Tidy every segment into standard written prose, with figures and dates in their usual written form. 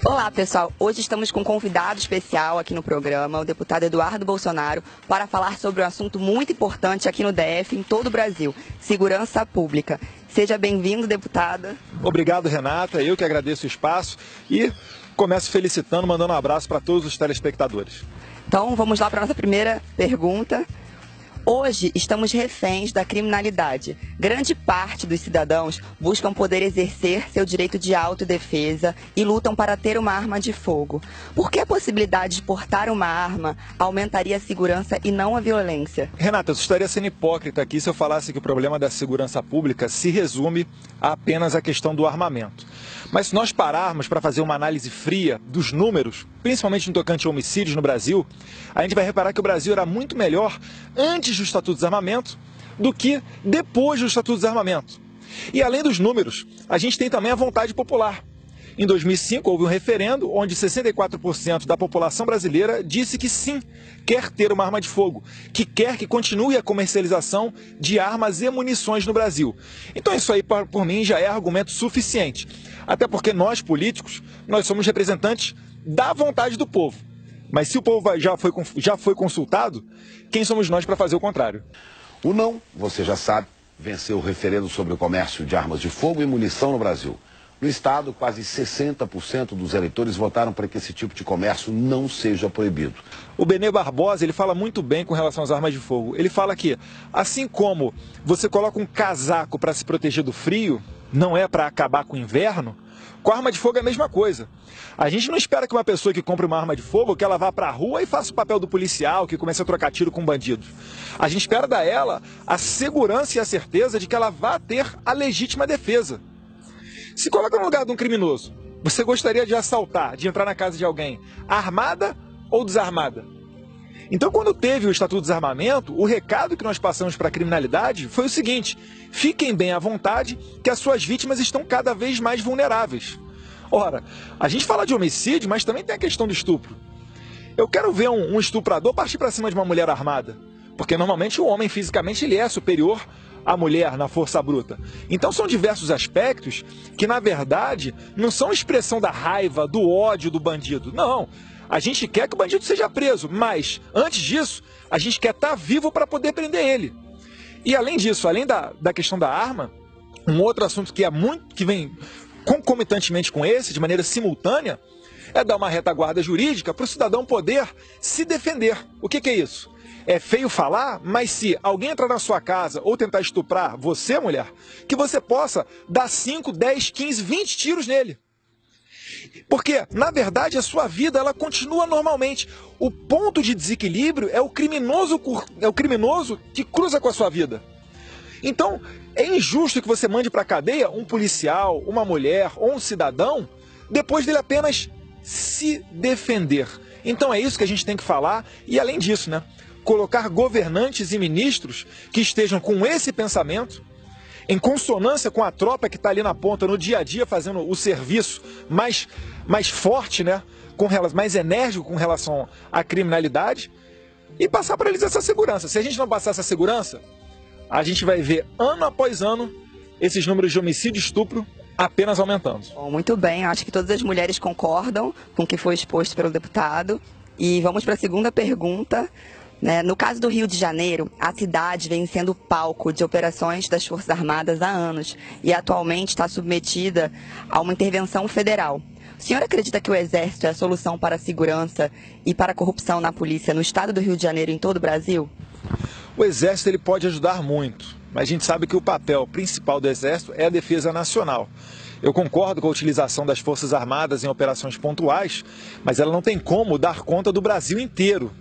Olá, pessoal. Hoje estamos com um convidado especial aqui no programa, o deputado Eduardo Bolsonaro, para falar sobre um assunto muito importante aqui no DF, em todo o Brasil, segurança pública. Seja bem-vindo, deputada. Obrigado, Renata. Eu que agradeço o espaço e começo felicitando, mandando um abraço para todos os telespectadores. Então, vamos lá para a nossa primeira pergunta. Hoje estamos reféns da criminalidade. Grande parte dos cidadãos buscam poder exercer seu direito de autodefesa e lutam para ter uma arma de fogo. Por que a possibilidade de portar uma arma aumentaria a segurança e não a violência? Renata, eu estaria sendo hipócrita aqui se eu falasse que o problema da segurança pública se resume a apenas a questão do armamento. Mas se nós pararmos para fazer uma análise fria dos números, principalmente no tocante a homicídios no Brasil, a gente vai reparar que o Brasil era muito melhor antes do Estatuto de Desarmamento do que depois do Estatuto de Desarmamento. E além dos números, a gente tem também a vontade popular. Em 2005 houve um referendo onde 64% da população brasileira disse que sim, quer ter uma arma de fogo, que quer que continue a comercialização de armas e munições no Brasil. Então isso aí, por mim, já é argumento suficiente. Até porque nós, políticos, nós somos representantes da vontade do povo. Mas se o povo já foi consultado, quem somos nós para fazer o contrário? O não, você já sabe, venceu o referendo sobre o comércio de armas de fogo e munição no Brasil. No estado, quase 60% dos eleitores votaram para que esse tipo de comércio não seja proibido. O Benê Barbosa, ele fala muito bem com relação às armas de fogo. Ele fala que, assim como você coloca um casaco para se proteger do frio, não é para acabar com o inverno, com a arma de fogo é a mesma coisa. A gente não espera que uma pessoa que compre uma arma de fogo, que ela vá para a rua e faça o papel do policial, que comece a trocar tiro com bandidos. A gente espera da ela a segurança e a certeza de que ela vá ter a legítima defesa. Se coloca no lugar de um criminoso, você gostaria de assaltar, de entrar na casa de alguém, armada ou desarmada? Então, quando teve o Estatuto de Desarmamento, o recado que nós passamos para a criminalidade foi o seguinte: fiquem bem à vontade que as suas vítimas estão cada vez mais vulneráveis. Ora, a gente fala de homicídio, mas também tem a questão do estupro. Eu quero ver um estuprador partir para cima de uma mulher armada, porque normalmente o homem fisicamente ele é superior à mulher na força bruta. Então são diversos aspectos que, na verdade, não são expressão da raiva, do ódio do bandido. Não. A gente quer que o bandido seja preso, mas, antes disso, a gente quer estar vivo para poder prender ele. E, além disso, além da questão da arma, um outro assunto que vem concomitantemente com esse, de maneira simultânea, é dar uma retaguarda jurídica para o cidadão poder se defender. O que é isso? É feio falar, mas se alguém entrar na sua casa ou tentar estuprar você, mulher, que você possa dar 5, 10, 15, 20 tiros nele. Porque, na verdade, a sua vida ela continua normalmente. O ponto de desequilíbrio é o criminoso que cruza com a sua vida. Então, é injusto que você mande para a cadeia um policial, uma mulher ou um cidadão, depois dele apenas se defender. Então é isso que a gente tem que falar e, além disso, né, colocar governantes e ministros que estejam com esse pensamento, em consonância com a tropa que está ali na ponta, no dia a dia, fazendo o serviço mais forte, né, mais enérgico com relação à criminalidade, e passar para eles essa segurança. Se a gente não passar essa segurança, a gente vai ver, ano após ano, esses números de homicídio e estupro apenas aumentando. Bom, muito bem, acho que todas as mulheres concordam com o que foi exposto pelo deputado. E vamos para a segunda pergunta. No caso do Rio de Janeiro, a cidade vem sendo palco de operações das Forças Armadas há anos e atualmente está submetida a uma intervenção federal. O senhor acredita que o Exército é a solução para a segurança e para a corrupção na polícia no estado do Rio de Janeiro e em todo o Brasil? O Exército ele pode ajudar muito, mas a gente sabe que o papel principal do Exército é a defesa nacional. Eu concordo com a utilização das Forças Armadas em operações pontuais, mas ela não tem como dar conta do Brasil inteiro.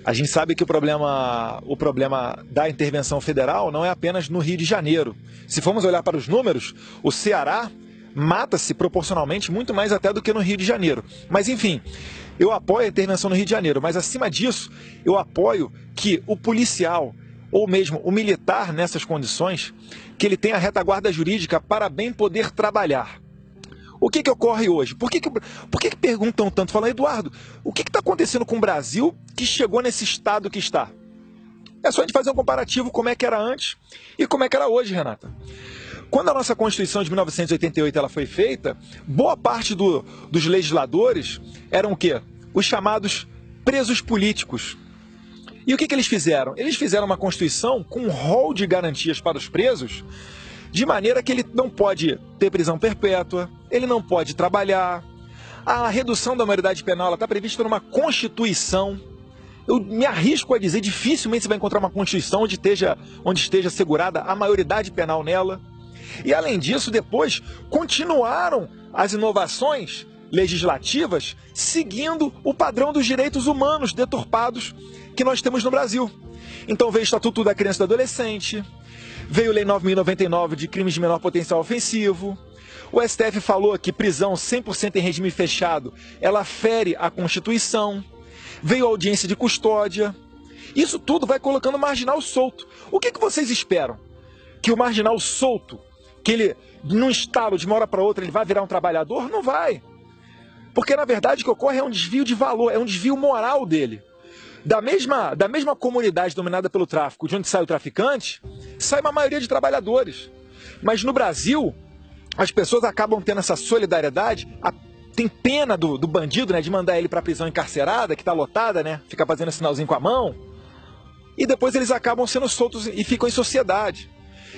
A gente sabe que o problema da intervenção federal não é apenas no Rio de Janeiro. Se formos olhar para os números, o Ceará mata-se proporcionalmente muito mais até do que no Rio de Janeiro. Mas enfim, eu apoio a intervenção no Rio de Janeiro, mas acima disso, eu apoio que o policial, ou mesmo o militar nessas condições, que ele tenha a retaguarda jurídica para bem poder trabalhar. O que ocorre hoje? Por que perguntam tanto? Falam, Eduardo, o que está acontecendo com o Brasil que chegou nesse estado que está? É só a gente fazer um comparativo como é que era antes e como é que era hoje, Renata. Quando a nossa Constituição de 1988 ela foi feita, boa parte dos legisladores eram o quê? Os chamados presos políticos. E o que eles fizeram? Eles fizeram uma Constituição com um rol de garantias para os presos, de maneira que ele não pode ter prisão perpétua, ele não pode trabalhar. A redução da maioridade penal está prevista numa Constituição. Eu me arrisco a dizer, dificilmente você vai encontrar uma Constituição onde esteja assegurada a maioridade penal nela. E além disso, depois continuaram as inovações legislativas seguindo o padrão dos direitos humanos deturpados que nós temos no Brasil. Então veio o Estatuto da Criança e do Adolescente, veio a Lei 9.099 de crimes de menor potencial ofensivo. O STF falou que prisão 100% em regime fechado, ela fere a Constituição. Veio a audiência de custódia. Isso tudo vai colocando o marginal solto. O que vocês esperam? Que o marginal solto, que ele, num estalo de uma hora para outra, ele vai virar um trabalhador? Não vai. Porque, na verdade, o que ocorre é um desvio de valor, é um desvio moral dele. Da mesma comunidade dominada pelo tráfico, de onde sai o traficante, sai uma maioria de trabalhadores. Mas no Brasil, as pessoas acabam tendo essa solidariedade, tem pena do bandido, né, de mandar ele para a prisão encarcerada, que está lotada, né, fica fazendo sinalzinho com a mão, e depois eles acabam sendo soltos e ficam em sociedade.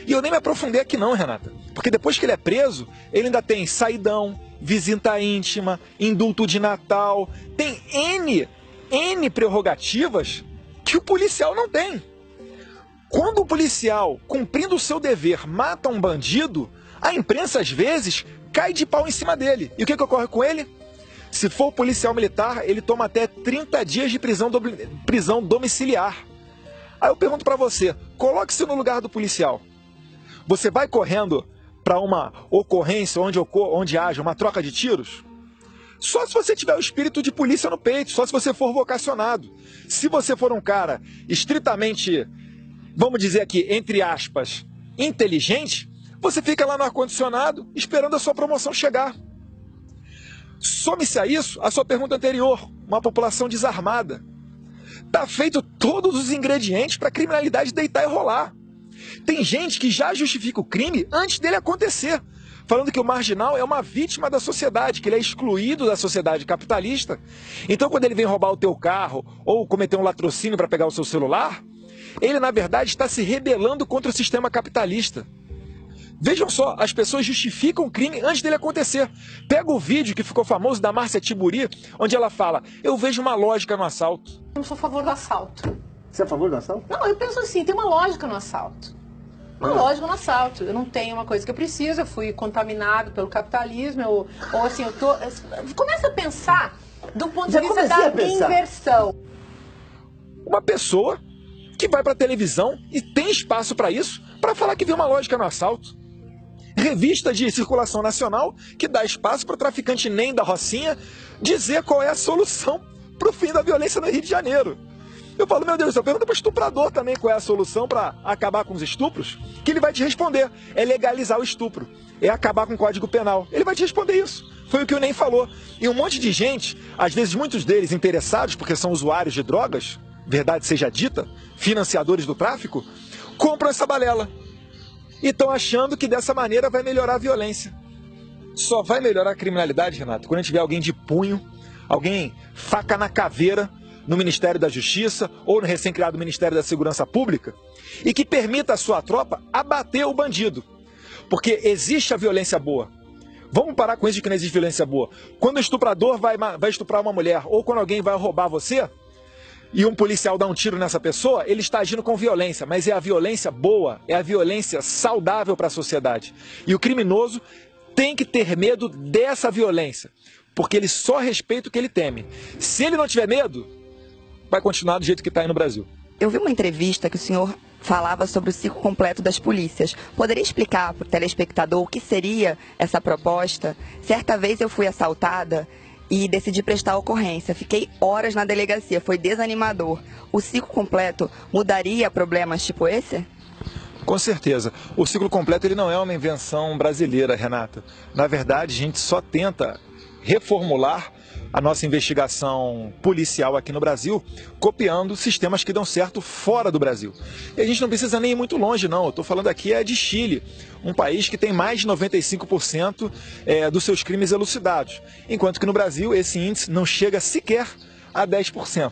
E eu nem me aprofundei aqui não, Renata, porque depois que ele é preso, ele ainda tem saidão, visita íntima, indulto de Natal, tem N prerrogativas que o policial não tem. Quando o policial, cumprindo o seu dever, mata um bandido, a imprensa às vezes cai de pau em cima dele. E o que ocorre com ele? Se for policial militar, ele toma até 30 dias de prisão domiciliar. Aí eu pergunto para você, coloque-se no lugar do policial. Você vai correndo para uma ocorrência onde haja uma troca de tiros? Só se você tiver o espírito de polícia no peito, só se você for vocacionado. Se você for um cara estritamente, vamos dizer aqui, entre aspas, inteligente, você fica lá no ar-condicionado esperando a sua promoção chegar. Some-se a isso a sua pergunta anterior, uma população desarmada. Está feito todos os ingredientes para a criminalidade deitar e rolar. Tem gente que já justifica o crime antes dele acontecer, falando que o marginal é uma vítima da sociedade, que ele é excluído da sociedade capitalista. Então quando ele vem roubar o teu carro ou cometer um latrocínio para pegar o seu celular, ele na verdade está se rebelando contra o sistema capitalista. Vejam só, as pessoas justificam o crime antes dele acontecer. Pega o vídeo que ficou famoso da Márcia Tiburi, onde ela fala, eu vejo uma lógica no assalto. Eu não sou a favor do assalto. Você é a favor do assalto? Não, eu penso assim, tem uma lógica no assalto. Uma lógica no assalto. Eu não tenho uma coisa que eu preciso, eu fui contaminado pelo capitalismo, ou assim, eu tô... Começa a pensar do ponto de vista da inversão. Uma pessoa que vai para a televisão e tem espaço para isso, para falar que viu uma lógica no assalto. Revista de circulação nacional que dá espaço para o traficante nem da Rocinha dizer qual é a solução para o fim da violência no Rio de Janeiro. Eu falo, meu Deus do céu, pergunta para o estuprador também qual é a solução para acabar com os estupros, que ele vai te responder. É legalizar o estupro, é acabar com o Código Penal. Ele vai te responder isso. Foi o que o NEM falou. E um monte de gente, às vezes muitos deles interessados, porque são usuários de drogas, verdade seja dita, financiadores do tráfico, compram essa balela. E estão achando que dessa maneira vai melhorar a violência. Só vai melhorar a criminalidade, Renato, quando a gente tiver alguém de punho, alguém faca na caveira no Ministério da Justiça ou no recém-criado Ministério da Segurança Pública e que permita a sua tropa abater o bandido. Porque existe a violência boa. Vamos parar com isso de que não existe violência boa. Quando o estuprador vai estuprar uma mulher ou quando alguém vai roubar você, e um policial dá um tiro nessa pessoa, ele está agindo com violência, mas é a violência boa, é a violência saudável para a sociedade. E o criminoso tem que ter medo dessa violência, porque ele só respeita o que ele teme. Se ele não tiver medo, vai continuar do jeito que está aí no Brasil. Eu vi uma entrevista que o senhor falava sobre o ciclo completo das polícias. Poderia explicar para o telespectador o que seria essa proposta? Certa vez eu fui assaltada e decidi prestar ocorrência. Fiquei horas na delegacia, foi desanimador. O ciclo completo mudaria problemas tipo esse? Com certeza. O ciclo completo ele não é uma invenção brasileira, Renata. Na verdade, a gente só tenta reformular a nossa investigação policial aqui no Brasil, copiando sistemas que dão certo fora do Brasil. E a gente não precisa nem ir muito longe, não. Eu estou falando aqui de Chile, um país que tem mais de 95% dos seus crimes elucidados, enquanto que no Brasil esse índice não chega sequer a 10%.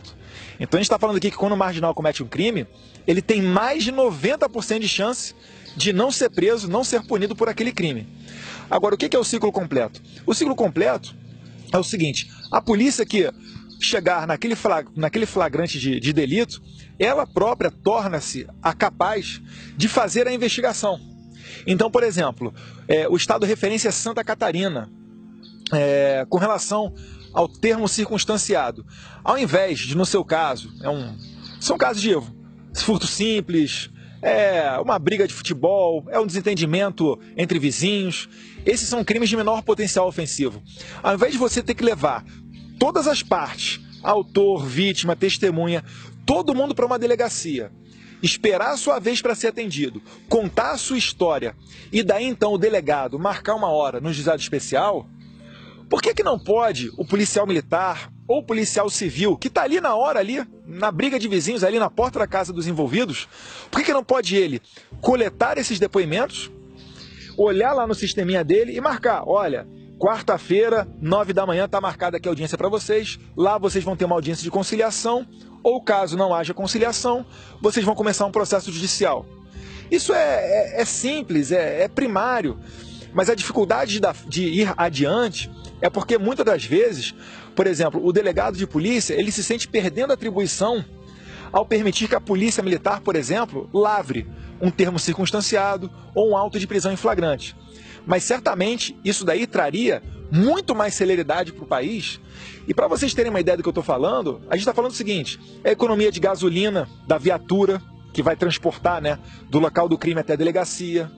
Então a gente está falando aqui que quando o marginal comete um crime, ele tem mais de 90% de chance de não ser preso, não ser punido por aquele crime. Agora, o que é o ciclo completo? O ciclo completo é o seguinte: a polícia que chegar naquele flagrante de delito, ela própria torna-se capaz de fazer a investigação. Então, por exemplo, o estado de referência é Santa Catarina, com relação ao termo circunstanciado. Ao invés de, no seu caso, são casos de furto simples, uma briga de futebol, um desentendimento entre vizinhos. Esses são crimes de menor potencial ofensivo. Ao invés de você ter que levar todas as partes, autor, vítima, testemunha, todo mundo para uma delegacia, esperar a sua vez para ser atendido, contar a sua história e daí então o delegado marcar uma hora no juizado especial, por que não pode o policial militar ou o policial civil, que está ali na hora, ali, na briga de vizinhos, ali na porta da casa dos envolvidos, por que não pode ele coletar esses depoimentos, olhar lá no sisteminha dele e marcar: olha, quarta-feira, 9 da manhã, está marcada aqui a audiência para vocês, lá vocês vão ter uma audiência de conciliação, ou caso não haja conciliação, vocês vão começar um processo judicial. Isso é simples, é primário, mas a dificuldade de ir adiante é porque muitas das vezes, por exemplo, o delegado de polícia, ele se sente perdendo atribuição ao permitir que a polícia militar, por exemplo, lavre um termo circunstanciado ou um auto de prisão em flagrante. Mas certamente isso daí traria muito mais celeridade para o país. E para vocês terem uma ideia do que eu estou falando, a gente está falando o seguinte: a economia de gasolina da viatura que vai transportar, do local do crime até a delegacia.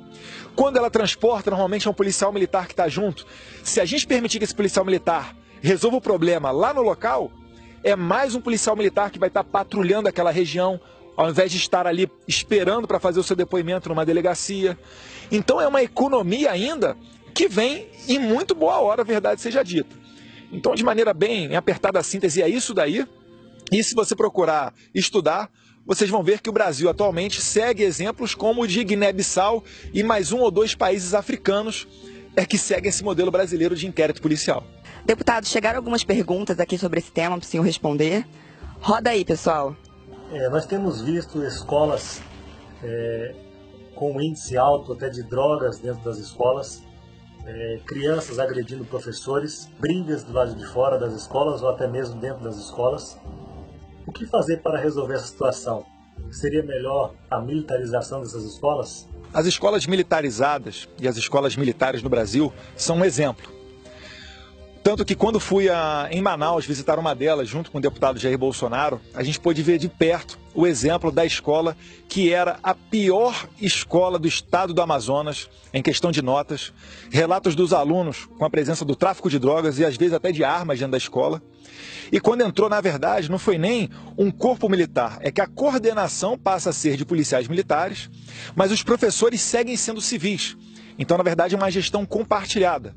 Quando ela transporta, normalmente é um policial militar que está junto. Se a gente permitir que esse policial militar resolva o problema lá no local, é mais um policial militar que vai estar patrulhando aquela região, ao invés de estar ali esperando para fazer o seu depoimento numa delegacia. Então é uma economia ainda que vem em muito boa hora, a verdade seja dita. Então, de maneira bem apertada a síntese, é isso daí. E se você procurar estudar, vocês vão ver que o Brasil atualmente segue exemplos como o de Guiné-Bissau e mais 1 ou 2 países africanos que seguem esse modelo brasileiro de inquérito policial. Deputado, chegaram algumas perguntas aqui sobre esse tema para o senhor responder. Roda aí, pessoal. Nós temos visto escolas com índice alto até de drogas dentro das escolas, crianças agredindo professores, brigas do lado de fora das escolas ou até mesmo dentro das escolas. O que fazer para resolver essa situação? Seria melhor a militarização dessas escolas? As escolas militarizadas e as escolas militares no Brasil são um exemplo. Tanto que quando fui em Manaus visitar uma delas, junto com o deputado Jair Bolsonaro, a gente pôde ver de perto o exemplo da escola que era a pior escola do estado do Amazonas, em questão de notas, relatos dos alunos com a presença do tráfico de drogas e às vezes até de armas dentro da escola. E quando entrou, na verdade, não foi nem um corpo militar, é que a coordenação passa a ser de policiais militares, mas os professores seguem sendo civis. Então, na verdade, é uma gestão compartilhada.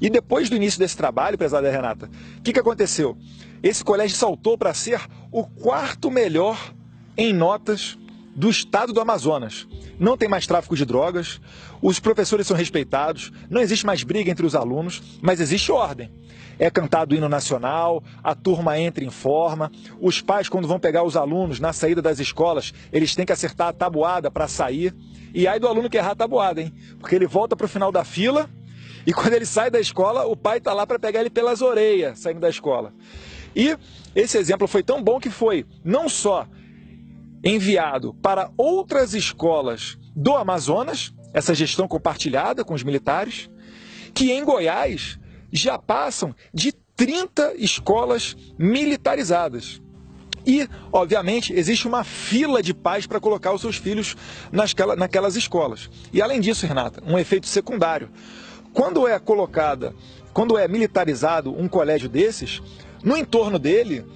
E depois do início desse trabalho, prezada Renata, o que aconteceu? Esse colégio saltou para ser o 4º melhor em notas do estado do Amazonas. Não tem mais tráfico de drogas, os professores são respeitados, não existe mais briga entre os alunos, mas existe ordem. É cantado o hino nacional, a turma entra em forma, os pais, quando vão pegar os alunos na saída das escolas, eles têm que acertar a tabuada para sair. E aí do aluno que errar a tabuada, hein? Porque ele volta para o final da fila e quando ele sai da escola, o pai está lá para pegar ele pelas orelhas, saindo da escola. E esse exemplo foi tão bom que foi não só enviado para outras escolas do Amazonas, essa gestão compartilhada com os militares, que em Goiás já passam de 30 escolas militarizadas. E, obviamente, existe uma fila de pais para colocar os seus filhos naquelas escolas. E, além disso, Renata, um efeito secundário. Quando é militarizado um colégio desses, no entorno dele,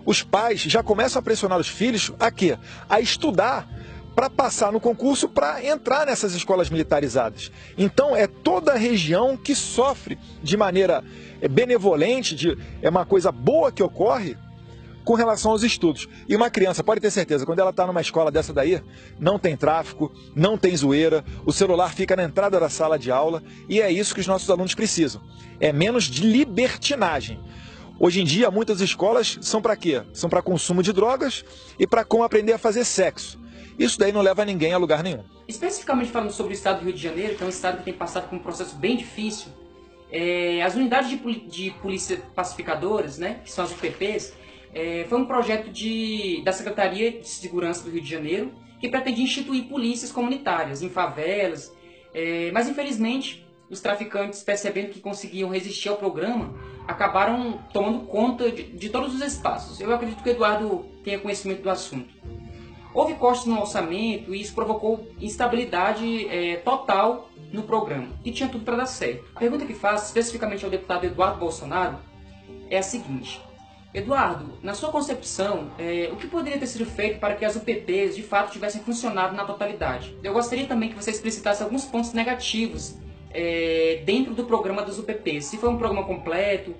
os pais já começam a pressionar os filhos a quê? A estudar para passar no concurso para entrar nessas escolas militarizadas. Então é toda a região que sofre de maneira benevolente, é uma coisa boa que ocorre com relação aos estudos. E uma criança, pode ter certeza, quando ela está numa escola dessa daí, não tem tráfico, não tem zoeira, o celular fica na entrada da sala de aula, e é isso que os nossos alunos precisam. É menos de libertinagem. Hoje em dia, muitas escolas são para quê? São para consumo de drogas e para como aprender a fazer sexo. Isso daí não leva ninguém a lugar nenhum. Especificamente falando sobre o estado do Rio de Janeiro, que é um estado que tem passado por um processo bem difícil, as unidades de polícia pacificadoras, né, que são as UPPs, foi um projeto da Secretaria de Segurança do Rio de Janeiro que pretende instituir polícias comunitárias em favelas, mas infelizmente os traficantes, percebendo que conseguiam resistir ao programa, acabaram tomando conta de todos os espaços. Eu acredito que o Eduardo tenha conhecimento do assunto. Houve cortes no orçamento e isso provocou instabilidade total no programa. E tinha tudo para dar certo. A pergunta que faço especificamente ao deputado Eduardo Bolsonaro é a seguinte. Eduardo, na sua concepção, o que poderia ter sido feito para que as UPPs de fato tivessem funcionado na totalidade? Eu gostaria também que você explicitasse alguns pontos negativos dentro do programa das UPPs. Se foi um programa completo,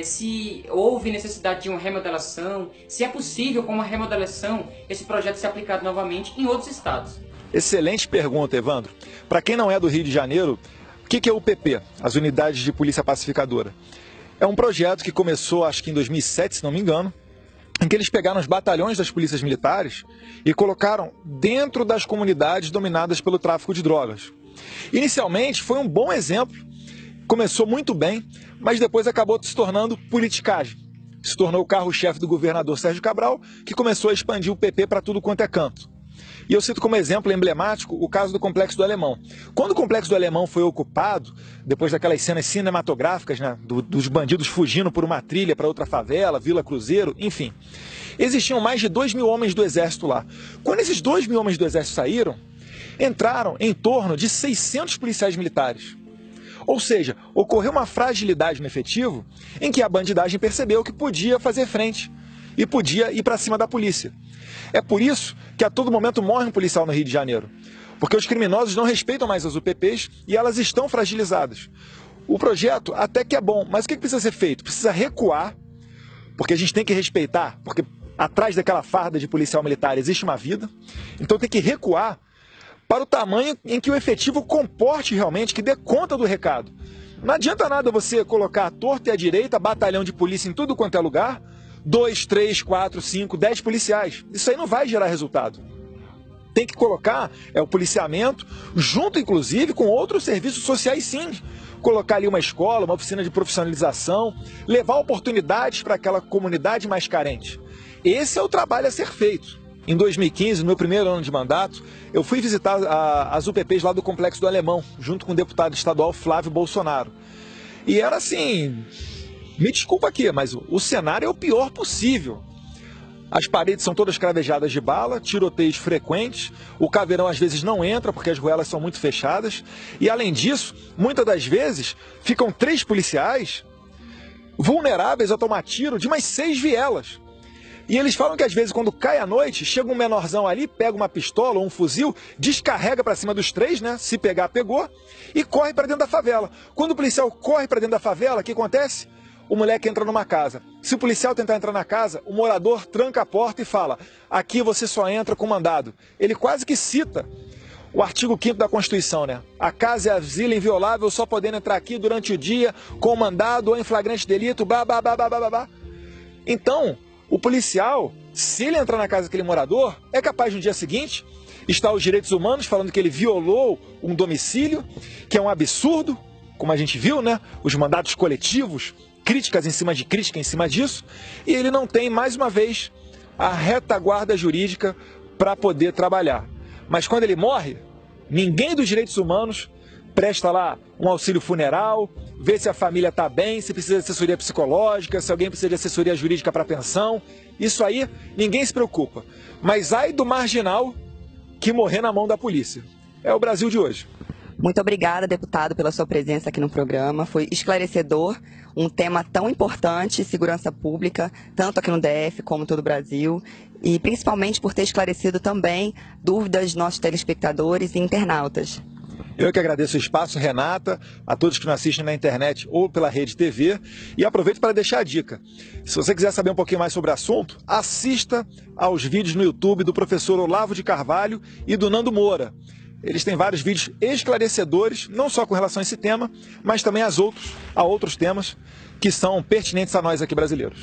se houve necessidade de uma remodelação, se é possível, com uma remodelação, esse projeto ser aplicado novamente em outros estados. Excelente pergunta, Evandro. Para quem não é do Rio de Janeiro, o que é UPP? As Unidades de Polícia Pacificadora. É um projeto que começou, acho que em 2007, se não me engano, em que eles pegaram os batalhões das polícias militares e colocaram dentro das comunidades dominadas pelo tráfico de drogas. Inicialmente foi um bom exemplo, começou muito bem, mas depois acabou se tornando politicagem. Se tornou o carro-chefe do governador Sérgio Cabral, que começou a expandir o PP para tudo quanto é canto. E eu cito como exemplo emblemático o caso do Complexo do Alemão. Quando o Complexo do Alemão foi ocupado, depois daquelas cenas cinematográficas, né, dos bandidos fugindo por uma trilha para outra favela, Vila Cruzeiro, enfim, existiam mais de 2.000 homens do Exército lá. Quando esses 2.000 homens do Exército saíram, entraram em torno de 600 policiais militares. Ou seja, ocorreu uma fragilidade no efetivo em que a bandidagem percebeu que podia fazer frente e podia ir para cima da polícia. É por isso que a todo momento morre um policial no Rio de Janeiro, porque os criminosos não respeitam mais as UPPs e elas estão fragilizadas. O projeto até que é bom, mas o que precisa ser feito? Precisa recuar, porque a gente tem que respeitar, porque atrás daquela farda de policial militar existe uma vida, então tem que recuar para o tamanho em que o efetivo comporte realmente, que dê conta do recado. Não adianta nada você colocar à torta e à direita batalhão de polícia em tudo quanto é lugar, 2, 3, 4, 5, 10 policiais. Isso aí não vai gerar resultado. Tem que colocar o policiamento, junto inclusive com outros serviços sociais, sim. Colocar ali uma escola, uma oficina de profissionalização, levar oportunidades para aquela comunidade mais carente. Esse é o trabalho a ser feito. Em 2015, no meu primeiro ano de mandato, eu fui visitar as UPPs lá do Complexo do Alemão, junto com o deputado estadual Flávio Bolsonaro. E era assim, me desculpa aqui, mas o cenário é o pior possível. As paredes são todas cravejadas de bala, tiroteios frequentes, o caveirão às vezes não entra porque as ruelas são muito fechadas. E além disso, muitas das vezes, ficam 3 policiais vulneráveis a tomar tiro de umas 6 vielas. E eles falam que às vezes quando cai a noite, chega um menorzão ali, pega uma pistola ou um fuzil, descarrega para cima dos 3, né? Se pegar, pegou, e corre para dentro da favela. Quando o policial corre para dentro da favela, o que acontece? O moleque entra numa casa. Se o policial tentar entrar na casa, o morador tranca a porta e fala: aqui você só entra com mandado. Ele quase que cita o artigo 5º da Constituição, né? A casa é asilo inviolável, só podendo entrar aqui durante o dia com mandado ou em flagrante delito, blá, blá, blá, blá, blá, blá. Então, o policial, se ele entrar na casa daquele morador, é capaz no dia seguinte estar os direitos humanos falando que ele violou um domicílio, que é um absurdo, como a gente viu, né? Os mandatos coletivos, críticas em cima de crítica em cima disso, e ele não tem, mais uma vez, a retaguarda jurídica para poder trabalhar. Mas quando ele morre, ninguém dos direitos humanos presta lá um auxílio funeral, vê se a família está bem, se precisa de assessoria psicológica, se alguém precisa de assessoria jurídica para pensão. Isso aí, ninguém se preocupa. Mas ai do marginal que morrer na mão da polícia. É o Brasil de hoje. Muito obrigada, deputado, pela sua presença aqui no programa. Foi esclarecedor, um tema tão importante, segurança pública, tanto aqui no DF como em todo o Brasil, e principalmente por ter esclarecido também dúvidas dos nossos telespectadores e internautas. Eu que agradeço o espaço, Renata, a todos que nos assistem na internet ou pela Rede TV. E aproveito para deixar a dica. Se você quiser saber um pouquinho mais sobre o assunto, assista aos vídeos no YouTube do professor Olavo de Carvalho e do Nando Moura. Eles têm vários vídeos esclarecedores, não só com relação a esse tema, mas também a outros temas que são pertinentes a nós aqui brasileiros.